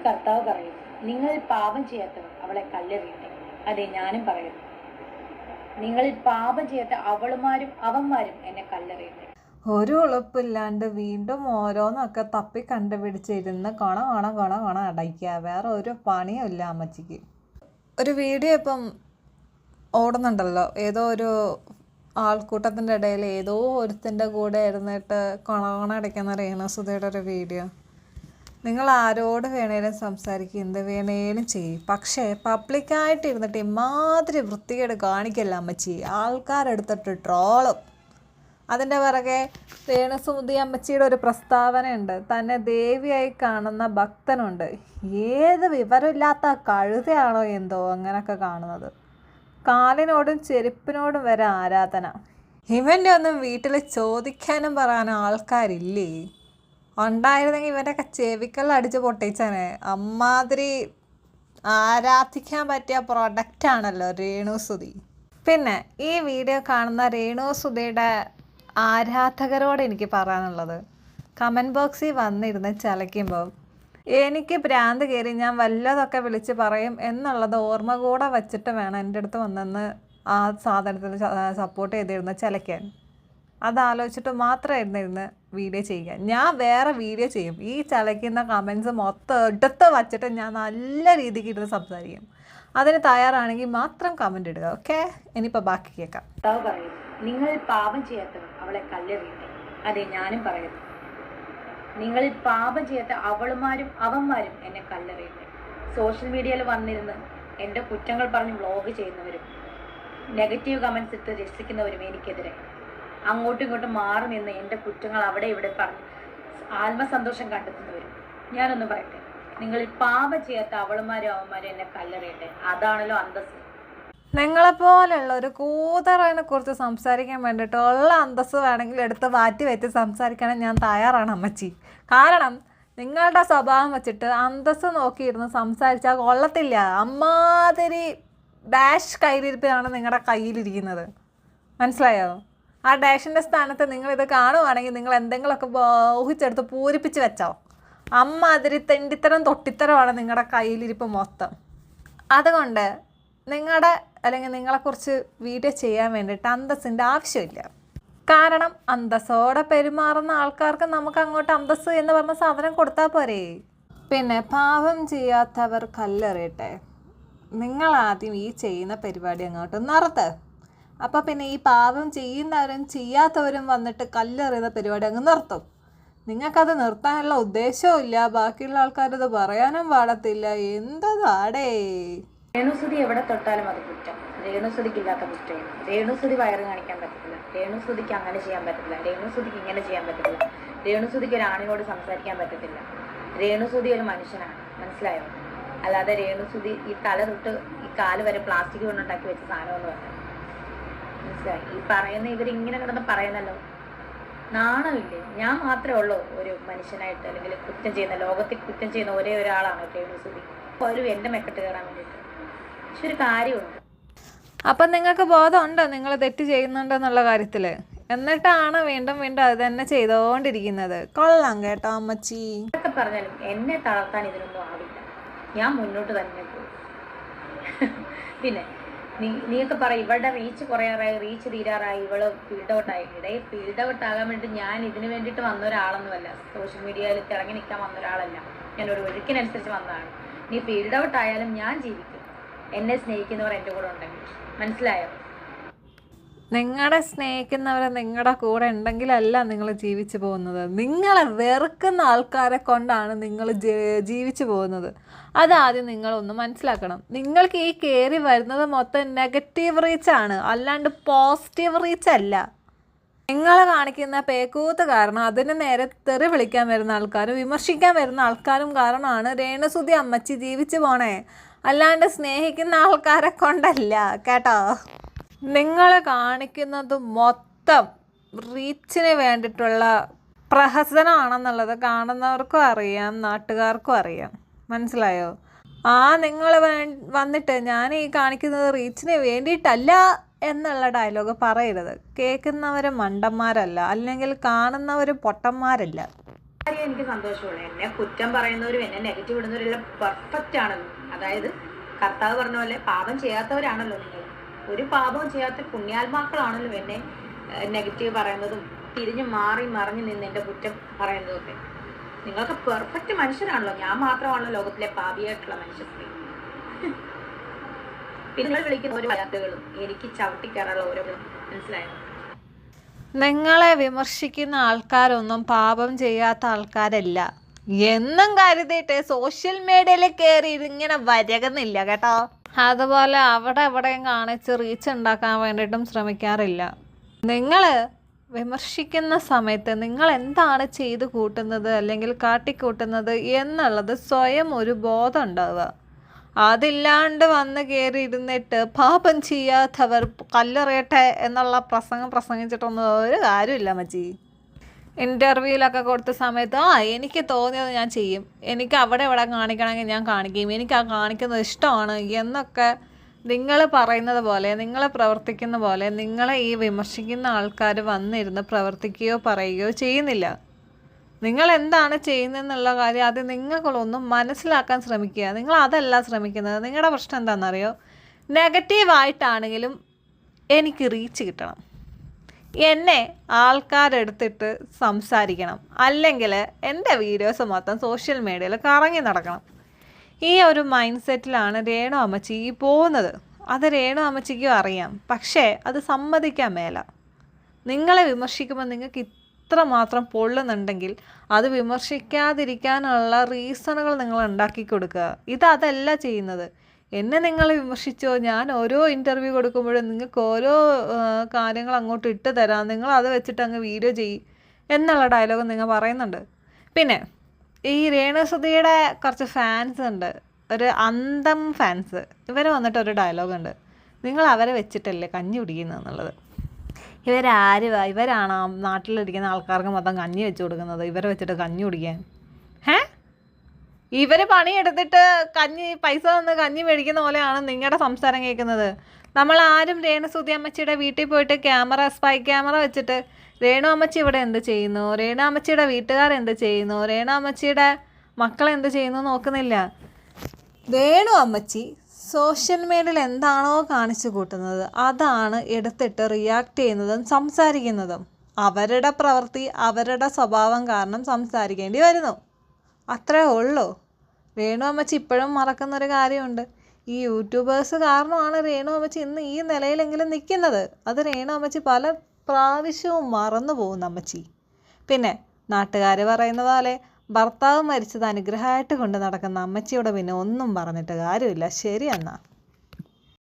കർത്താവ് പറയും, നിങ്ങൾ പാപം ചെയ്യാത്തവർ അവളെ കല്ലെറിയട്ടെ. അതെ, ഞാനും പറയുന്നു, നിങ്ങളിൽ പാപം ചെയ്യാത്ത അവളുമാരും അവന്മാരും എന്നെ കല്ലെറിയട്ടെ. ഒരു ഉളുപ്പില്ലാണ്ട് വീണ്ടും ഓരോന്നൊക്കെ തപ്പി കണ്ടുപിടിച്ചിരുന്ന് കൊണ അടയ്ക്കുക. വേറെ ഒരു പണിയും ഇല്ല അമ്മച്ചിക്ക്. ഒരു വീഡിയോ ഇപ്പം ഓടുന്നുണ്ടല്ലോ, ഏതോ ഒരു ആൾക്കൂട്ടത്തിൻ്റെ ഇടയിൽ ഏതോ ഒരുത്തിൻ്റെ കൂടെ ഇരുന്നിട്ട് കൊണ അടയ്ക്കുന്ന രേണുസുധയുടെ ഒരു വീഡിയോ. നിങ്ങൾ ആരോട് വേണേലും സംസാരിക്കുക, എന്ത് വേണേലും ചെയ്യും, പക്ഷേ പബ്ലിക്കായിട്ട് ഇരുന്നിട്ട് ഇമാതിരി വൃത്തികേട് കാണിക്കല്ല അമ്മച്ചി. ആൾക്കാരെടുത്തിട്ട് ട്രോളും. അതിൻ്റെ പിറകെ രേണുസുധി അമ്മച്ചിയുടെ ഒരു പ്രസ്താവനയുണ്ട്, തന്നെ ദേവിയായി കാണുന്ന ഭക്തനുണ്ട്. ഏത് വിവരമില്ലാത്ത കഴുതയാണോ എന്തോ അങ്ങനെയൊക്കെ കാണുന്നത്. കാലിനോടും ചെരുപ്പിനോടും വരെ ആരാധന. ഇവൻ്റെ ഒന്നും വീട്ടിൽ ചോദിക്കാനും പറയാനും ആൾക്കാരില്ലേ? ഉണ്ടായിരുന്നെങ്കിൽ ഇവൻ്റെയൊക്കെ ചെവിക്കൽ അടിച്ച് പൊട്ടിച്ചനെ. അമ്മാതിരി ആരാധിക്കാൻ പറ്റിയ പ്രൊഡക്റ്റാണല്ലോ രേണുസുധി. പിന്നെ ഈ വീഡിയോ കാണുന്ന രേണുസുധിയുടെ ആരാധകരോട് എനിക്ക് പറയാനുള്ളത്, കമൻറ്റ് ബോക്സിൽ വന്നിരുന്ന് ചലയ്ക്കുമ്പോൾ എനിക്ക് ഭ്രാന്ത് കയറി ഞാൻ വല്ലതൊക്കെ വിളിച്ച് പറയും എന്നുള്ളത് ഓർമ്മ കൂടെ വച്ചിട്ട് വേണം എൻ്റെ അടുത്ത് വന്നെന്ന് ആ സാധനത്തിന് സപ്പോർട്ട് ചെയ്തിരുന്ന് ചലയ്ക്കാൻ. അതാലോചിച്ചിട്ട് മാത്രമായിരുന്നു ഇരുന്ന് വീഡിയോ ചെയ്യുക. ഞാൻ വേറെ വീഡിയോ ചെയ്യും. ഈ ചലയ്ക്കുന്ന കമൻസ് മൊത്തം എടുത്ത് വച്ചിട്ട് ഞാൻ നല്ല രീതിക്ക് ഇരുന്ന് സംസാരിക്കും. അതിന് തയ്യാറാണെങ്കിൽ മാത്രം കമൻറ്റ് ഇടുക. ഓക്കെ, ഇനിയിപ്പോൾ ബാക്കി കേൾക്കാം. കർത്താവ് പറയും, നിങ്ങൾ പാപം ചെയ്യാത്തവർ അവളെ കല്ലെറിയട്ടെ. അതെ, ഞാനും പറയുന്നു, നിങ്ങളിൽ പാപം ചെയ്യാത്ത അവളുമാരും അവന്മാരും എന്നെ കല്ലെറിയട്ടെ. സോഷ്യൽ മീഡിയയിൽ വന്നിരുന്ന് എൻ്റെ കുറ്റങ്ങൾ പറഞ്ഞ് വ്ളോഗ് ചെയ്യുന്നവരും നെഗറ്റീവ് കമൻസ് ഇട്ട് രസിക്കുന്നവരും എനിക്കെതിരെ അങ്ങോട്ടും ഇങ്ങോട്ടും മാറി നിന്ന് എൻ്റെ കുറ്റങ്ങൾ അവിടെ ഇവിടെ പറഞ്ഞ് ആത്മസന്തോഷം കണ്ടെത്തുന്നവരും, ഞാനൊന്ന് പറയട്ടെ, നിങ്ങളിൽ പാപം ചെയ്യാത്ത അവളുമാരും അവന്മാരും എന്നെ കല്ലെറിയട്ടെ. അതാണല്ലോ അന്തസ്സ്. നിങ്ങളെപ്പോലുള്ള ഒരു കൂതറിനെ കുറിച്ച് സംസാരിക്കാൻ വേണ്ടിയിട്ട് ഉള്ള അന്തസ്സ് വേണമെങ്കിൽ എടുത്ത് മാറ്റി വെച്ച് സംസാരിക്കണം ഞാൻ തയ്യാറാണ് അമ്മച്ചി. കാരണം നിങ്ങളുടെ സ്വഭാവം വെച്ചിട്ട് അന്തസ്സ് നോക്കിയിരുന്ന് സംസാരിച്ചാൽ കൊള്ളത്തില്ല. അമ്മാതിരി ഡാഷ് കയ്യിലിരിപ്പിലാണ് നിങ്ങളുടെ കയ്യിലിരിക്കുന്നത്, മനസ്സിലായോ? ആ ഡാഷിൻ്റെ സ്ഥാനത്ത് നിങ്ങളിത് കാണുവാണെങ്കിൽ നിങ്ങൾ എന്തെങ്കിലുമൊക്കെ ഊഹിച്ചെടുത്ത് പൂരിപ്പിച്ച് വെച്ചോ. അമ്മാതിരി തെണ്ടിത്തരം തൊട്ടിത്തരമാണ് നിങ്ങളുടെ കയ്യിലിരിപ്പ് മൊത്തം. അതുകൊണ്ട് നിങ്ങളുടെ അല്ലെങ്കിൽ നിങ്ങളെക്കുറിച്ച് വീഡിയോ ചെയ്യാൻ വേണ്ടിയിട്ട് അന്തസ്സിൻ്റെ ആവശ്യമില്ല. കാരണം അന്തസ്സോടെ പെരുമാറുന്ന ആൾക്കാർക്ക് നമുക്ക് അങ്ങോട്ട് അന്തസ്സ് എന്ന് പറഞ്ഞ സാധനം കൊടുത്താൽ പോരെ. പിന്നെ പാപം ചെയ്യാത്തവർ കല്ലെറിയട്ടെ. നിങ്ങളാദ്യം ഈ ചെയ്യുന്ന പരിപാടി അങ്ങോട്ട് നിർത്ത്. അപ്പോൾ പിന്നെ ഈ പാപം ചെയ്യുന്നവരും ചെയ്യാത്തവരും വന്നിട്ട് കല്ലെറിയുന്ന പരിപാടി അങ്ങ് നിർത്തും. നിങ്ങൾക്കത് നിർത്താനുള്ള ഉദ്ദേശവും ഇല്ല, ബാക്കിയുള്ള ആൾക്കാരത് പറയാനും പാടത്തില്ല. എന്തതാടേ? രേണുസുധി എവിടെ തൊട്ടാലും അത് കുറ്റം. രേണുസുധിക്ക് ഇല്ലാത്ത കുറ്റമില്ല. രേണുസുധി വയറ് കാണിക്കാൻ പറ്റത്തില്ല, രേണുസുധിക്ക് അങ്ങനെ ചെയ്യാൻ പറ്റില്ല, രേണുസുധിക്ക് ഇങ്ങനെ ചെയ്യാൻ പറ്റില്ല, രേണുസുധിക്ക് ഒരാണിനോട് സംസാരിക്കാൻ പറ്റത്തില്ല. രേണുസുധി ഒരു മനുഷ്യനാണ്, മനസ്സിലായോ? അല്ലാതെ രേണുസുധി ഈ തല തൊട്ട് ഈ കാല് വരെ പ്ലാസ്റ്റിക് കൊണ്ടുണ്ടാക്കി വെച്ച സാധനമൊന്നും അല്ല, മനസ്സിലായി? ഈ പറയുന്ന ഇവരിങ്ങനെ കിടന്ന് പറയുന്നല്ലോ, നാണമില്ലേ? ഞാൻ മാത്രമേ ഉള്ളൂ ഒരു മനുഷ്യനായിട്ട് അല്ലെങ്കിൽ കുറ്റം ചെയ്യുന്ന, ലോകത്തിൽ കുറ്റം ചെയ്യുന്ന ഒരേ ഒരാളാണ് രേണുസുധി. ഒരു എൻ്റെ മെക്കെട്ട് കയറാൻ വേണ്ടിയിട്ട്. പക്ഷെ ഒരു കാര്യമുണ്ട്, അപ്പം നിങ്ങൾക്ക് ബോധമുണ്ടോ നിങ്ങൾ തെറ്റ് ചെയ്യുന്നുണ്ടെന്നുള്ള കാര്യത്തിൽ? എന്നിട്ടാണ് വീണ്ടും വീണ്ടും അത് തന്നെ ചെയ്തുകൊണ്ടിരിക്കുന്നത്. കൊള്ളാം കേട്ടോ അമ്മച്ചി. എന്തൊക്കെ പറഞ്ഞാലും എന്നെ തളർത്താൻ ഇതിനൊന്നും ആവില്ല. ഞാൻ മുന്നോട്ട് തന്നെ പോകും. പിന്നെ നീയൊക്കെ പറയും ഇവളുടെ റീച്ച് കുറയാറായി, റീച്ച് തീരാറായി, ഇവള് ഫീൽഡ് ഔട്ടായി. ഇടയിൽ ഫീൽഡ് ഔട്ട് ആകാൻ വേണ്ടി ഞാൻ ഇതിന് വേണ്ടിയിട്ട് വന്ന ഒരാളൊന്നുമല്ല, സോഷ്യൽ മീഡിയയിൽ തിളങ്ങി നിൽക്കാൻ വന്ന ഒരാളല്ല. ഞാനൊരു ഒഴുക്കിനനുസരിച്ച് വന്നതാണ്. നീ ഫീൽഡ് ഔട്ട് ആയാലും ഞാൻ ജീവിക്കും, എന്നെ സ്നേഹിക്കുന്നവർ എൻ്റെ കൂടെ ഉണ്ടെങ്കിൽ, മനസ്സിലായോ? നിങ്ങളെ സ്നേഹിക്കുന്നവർ നിങ്ങളുടെ കൂടെ ഉണ്ടെങ്കിലല്ല നിങ്ങൾ ജീവിച്ചു പോകുന്നത്. നിങ്ങളെ വെറുക്കുന്ന ആൾക്കാരെ കൊണ്ടാണ് നിങ്ങൾ ജീവിച്ചു പോകുന്നത്. അതാദ്യം നിങ്ങളൊന്ന് മനസ്സിലാക്കണം. നിങ്ങൾക്ക് ഈ കയറി വരുന്നത് മൊത്തം നെഗറ്റീവ് റീച്ചാണ്, അല്ലാണ്ട് പോസിറ്റീവ് റീച്ച് അല്ല. നിങ്ങൾ കാണിക്കുന്ന പേക്കൂത്ത് കാരണം അതിന് നേരെ തെറി വിളിക്കാൻ വരുന്ന ആൾക്കാരും വിമർശിക്കാൻ വരുന്ന ആൾക്കാരും കാരണമാണ് രേണുസുധി അമ്മച്ചി ജീവിച്ചു പോണേ, അല്ലാണ്ട് സ്നേഹിക്കുന്ന ആൾക്കാരെ കൊണ്ടല്ല കേട്ടോ. നിങ്ങൾ കാണിക്കുന്നത് മൊത്തം റീച്ചിന് വേണ്ടിയിട്ടുള്ള പ്രഹസനമാണെന്നുള്ളത് കാണുന്നവർക്കും അറിയാം, നാട്ടുകാർക്കും അറിയാം, മനസ്സിലായോ? നിങ്ങൾ വന്നിട്ട് ഞാൻ ഈ കാണിക്കുന്നത് റീച്ചിന് വേണ്ടിയിട്ടല്ല എന്നുള്ള ഡയലോഗ് പറയരുത്. കേൾക്കുന്നവർ മണ്ടന്മാരല്ല, അല്ലെങ്കിൽ കാണുന്നവർ പൊട്ടന്മാരല്ല. കാര്യം എനിക്ക് സന്തോഷമുള്ളൂ. എന്നെ കുറ്റം പറയുന്നവരും എന്നെ നെഗറ്റീവ് ഇടുന്നവരും എല്ലാം പെർഫെക്റ്റ് ആണല്ലോ. അതായത് കർത്താവ് പറഞ്ഞ പോലെ പാപം ചെയ്യാത്തവരാണല്ലോ നിങ്ങൾ. ഒരു പാപവും ചെയ്യാത്ത പുണ്യാത്മാക്കളാണല്ലോ എന്നെ നെഗറ്റീവ് പറയുന്നതും തിരിഞ്ഞു മാറി മറിഞ്ഞു നിന്ന് എൻ്റെ കുറ്റം പറയുന്നതൊക്കെ. നിങ്ങൾക്ക് പെർഫെക്റ്റ് മനുഷ്യരാണല്ലോ. ഞാൻ മാത്രമാണല്ലോ ലോകത്തിലെ പാപിയായിട്ടുള്ള മനുഷ്യർ. പിന്നെ നിങ്ങൾ വിളിക്കുന്ന ഓരോ വാർത്തകളും എനിക്ക് ചവിട്ടിക്കയറുള്ള ഓരോ മനസ്സിലായോ? നിങ്ങളെ വിമർശിക്കുന്ന ആൾക്കാരൊന്നും പാപം ചെയ്യാത്ത ആൾക്കാരല്ല എന്നും കരുതിയിട്ട് സോഷ്യൽ മീഡിയയിൽ കയറി ഇങ്ങനെ വരകുന്നില്ല കേട്ടോ. അതുപോലെ അവിടെ എവിടെയും കാണിച്ച് റീച്ച് ഉണ്ടാക്കാൻ വേണ്ടിയിട്ടും ശ്രമിക്കാറില്ല. നിങ്ങൾ വിമർശിക്കുന്ന സമയത്ത് നിങ്ങൾ എന്താണ് ചെയ്ത് കൂട്ടുന്നത് അല്ലെങ്കിൽ കാട്ടിക്കൂട്ടുന്നത് എന്നുള്ളത് സ്വയം ഒരു ബോധം ഉണ്ടാവുക. അതില്ലാണ്ട് വന്ന് കയറി ഇരുന്നിട്ട് പാപം ചെയ്യാത്തവർ കല്ലെറിയട്ടെ എന്നുള്ള പ്രസംഗിച്ചിട്ടൊന്നും ഒരു കാര്യമില്ല മച്ചി. ഇൻ്റർവ്യൂവിലൊക്കെ കൊടുത്ത സമയത്ത് എനിക്ക് തോന്നിയത് ഞാൻ ചെയ്യും, എനിക്ക് അവിടെ ഇവിടെ കാണിക്കണമെങ്കിൽ ഞാൻ കാണിക്കും, എനിക്ക് ആ കാണിക്കുന്നത് ഇഷ്ടമാണ് എന്നൊക്കെ നിങ്ങൾ പറയുന്നത് പോലെ, നിങ്ങൾ പ്രവർത്തിക്കുന്ന പോലെ നിങ്ങളെ ഈ വിമർശിക്കുന്ന ആൾക്കാർ വന്നിരുന്ന് പ്രവർത്തിക്കുകയോ പറയുകയോ ചെയ്യുന്നില്ല. നിങ്ങൾ എന്താണ് ചെയ്യുന്നതെന്നുള്ള കാര്യം അത് നിങ്ങളൊന്നും മനസ്സിലാക്കാൻ ശ്രമിക്കുക. നിങ്ങൾ അതല്ല ശ്രമിക്കുന്നത്. നിങ്ങളുടെ പ്രശ്നം എന്താണെന്നറിയോ? നെഗറ്റീവായിട്ടാണെങ്കിലും എനിക്ക് റീച്ച് കിട്ടണം, എന്നെ ആൾക്കാരെടുത്തിട്ട് സംസാരിക്കണം, അല്ലെങ്കിൽ എൻ്റെ വീഡിയോസ് മൊത്തം സോഷ്യൽ മീഡിയയിൽ കറങ്ങി നടക്കണം. ഈ ഒരു മൈൻഡ് സെറ്റിലാണ് രേണു അമ്മച്ചി പോകുന്നത്. അത് രേണു അമ്മച്ചിക്കും അറിയാം. പക്ഷേ അത് സമ്മതിക്കാൻ മേല. നിങ്ങളെ വിമർശിക്കുമ്പോൾ നിങ്ങൾക്ക് ഇത്രമാത്രം പൊള്ളുന്നുണ്ടെങ്കിൽ അത് വിമർശിക്കാതിരിക്കാനുള്ള റീസണുകൾ നിങ്ങൾ ഉണ്ടാക്കി കൊടുക്കുക. അതല്ല ചെയ്യുന്നത്. എന്നെ നിങ്ങൾ വിമർശിച്ചോ, ഞാൻ ഓരോ ഇൻ്റർവ്യൂ കൊടുക്കുമ്പോഴും നിങ്ങൾക്ക് ഓരോ കാര്യങ്ങൾ അങ്ങോട്ട് ഇട്ട് തരാം, നിങ്ങൾ അത് വെച്ചിട്ട് അങ്ങ് വീഡിയോ ചെയ്യും എന്നുള്ള ഡയലോഗ് നിങ്ങൾ പറയുന്നുണ്ട്. പിന്നെ ഈ രേണുസുധിയുടെ കുറച്ച് ഫാൻസ് ഉണ്ട്, ഒരു അന്തം ഫാൻസ്. ഇവർ വന്നിട്ട് ഒരു ഡയലോഗുണ്ട്, നിങ്ങൾ അവരെ വെച്ചിട്ടല്ലേ കഞ്ഞി കുടിക്കുന്നതെന്നുള്ളത്. ഇവരാണ് നാട്ടിലിരിക്കുന്ന ആൾക്കാർക്ക് മൊത്തം കഞ്ഞി വെച്ച് കൊടുക്കുന്നത്, ഇവരെ വെച്ചിട്ട് കഞ്ഞി കുടിക്കാൻ. ഇവർ പണിയെടുത്തിട്ട് പൈസ തന്ന് കഞ്ഞി മേടിക്കുന്ന പോലെയാണ് നിങ്ങളുടെ സംസാരം കേൾക്കുന്നത്. നമ്മൾ ആരും രേണുസുധി അമ്മച്ചിയുടെ വീട്ടിൽ പോയിട്ട് സ്പൈ ക്യാമറ വെച്ചിട്ട് രേണു അമ്മച്ചി ഇവിടെ എന്ത് ചെയ്യുന്നു, രേണു അമ്മച്ചിയുടെ വീട്ടുകാരെന്ത് ചെയ്യുന്നു, രേണു അമ്മച്ചിയുടെ മക്കളെന്ത് ചെയ്യുന്നു നോക്കുന്നില്ല. രേണു അമ്മച്ചി സോഷ്യൽ മീഡിയയിൽ എന്താണോ കാണിച്ചു കൂട്ടുന്നത് അതാണ് എടുത്തിട്ട് റിയാക്ട് ചെയ്യുന്നതും സംസാരിക്കുന്നതും. അവരുടെ പ്രവൃത്തി, അവരുടെ സ്വഭാവം കാരണം സംസാരിക്കേണ്ടി വരുന്നു. അത്രേ ഉള്ളൂ. രേണു അമ്മച്ചി ഇപ്പോഴും മറക്കുന്നൊരു കാര്യമുണ്ട്. ഈ യൂട്യൂബേഴ്സ് കാരണമാണ് രേണു അമ്മച്ചി ഇന്ന് ഈ നിലയിലെങ്കിലും നിൽക്കുന്നത്. അത് രേണു അമ്മച്ചി പല പ്രാവശ്യവും മറന്നു പോകുന്ന അമ്മച്ചി. പിന്നെ നാട്ടുകാർ പറയുന്ന പോലെ ഭർത്താവ് മരിച്ചത് അനുഗ്രഹമായിട്ട് കൊണ്ട് നടക്കുന്ന അമ്മച്ചിയോട് പിന്നെ ഒന്നും പറഞ്ഞിട്ട് കാര്യമില്ല. ശരി എന്നാ.